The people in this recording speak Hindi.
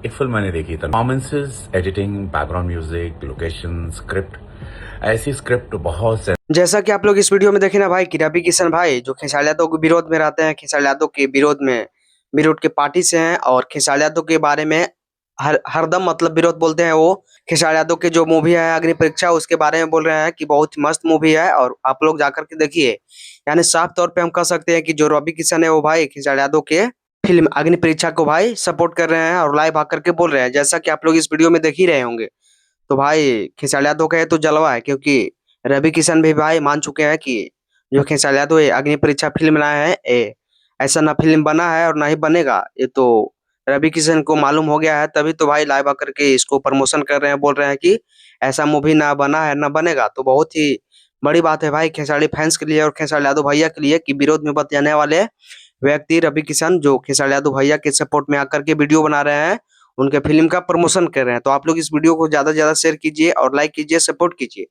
एक फिल्म मैंने देखी performances, editing, background music, location, script, ऐसी स्क्रिप्ट बहुत से। जैसा कि आप लोग इस वीडियो में देखे ना भाई कि रवि किशन भाई जो खेसारी यादव के विरोध में रहते हैं, खेसारी यादव के विरोध में विरोध के पार्टी से हैं और खेसारी यादव के बारे में हरदम मतलब विरोध बोलते हैं। वो खेसारी यादव के जो मूवी है अग्नि परीक्षा उसके बारे में बोल रहे हैं कि बहुत ही मस्त मूवी है और आप लोग जाकर के देखिए। यानी साफ तौर पे हम कह सकते हैं कि जो रवि किशन है वो भाई खेसारी यादव के फिल्म अग्नि परीक्षा को भाई सपोर्ट कर रहे हैं और लाइव आकर के बोल रहे हैं, जैसा कि आप लोग इस वीडियो में देख ही रहे होंगे। तो भाई खेसारी यादव का ये तो जलवा है, क्योंकि रवि किशन भी भाई मान चुके हैं कि जो खेसारी यादव ये अग्नि परीक्षा फिल्म बनाए हैं, ये ऐसा ना फिल्म बना है और ना ही बनेगा। ये तो रवि किशन को मालूम हो गया है, तभी तो भाई लाइव आकर के इसको प्रमोशन कर रहे हैं, बोल रहे हैं कि ऐसा मूवी ना बना है ना बनेगा। तो बहुत ही बड़ी बात है भाई खेसारी फैंस के लिए और खेसारी यादव भैया के लिए कि विरोध में बतियाने वाले व्यक्ति रवि किशन जो खेसारी यादव भैया के सपोर्ट में आकर के वीडियो बना रहे हैं, उनके फिल्म का प्रमोशन कर रहे हैं। तो आप लोग इस वीडियो को ज्यादा से ज्यादा शेयर कीजिए और लाइक कीजिए, सपोर्ट कीजिए।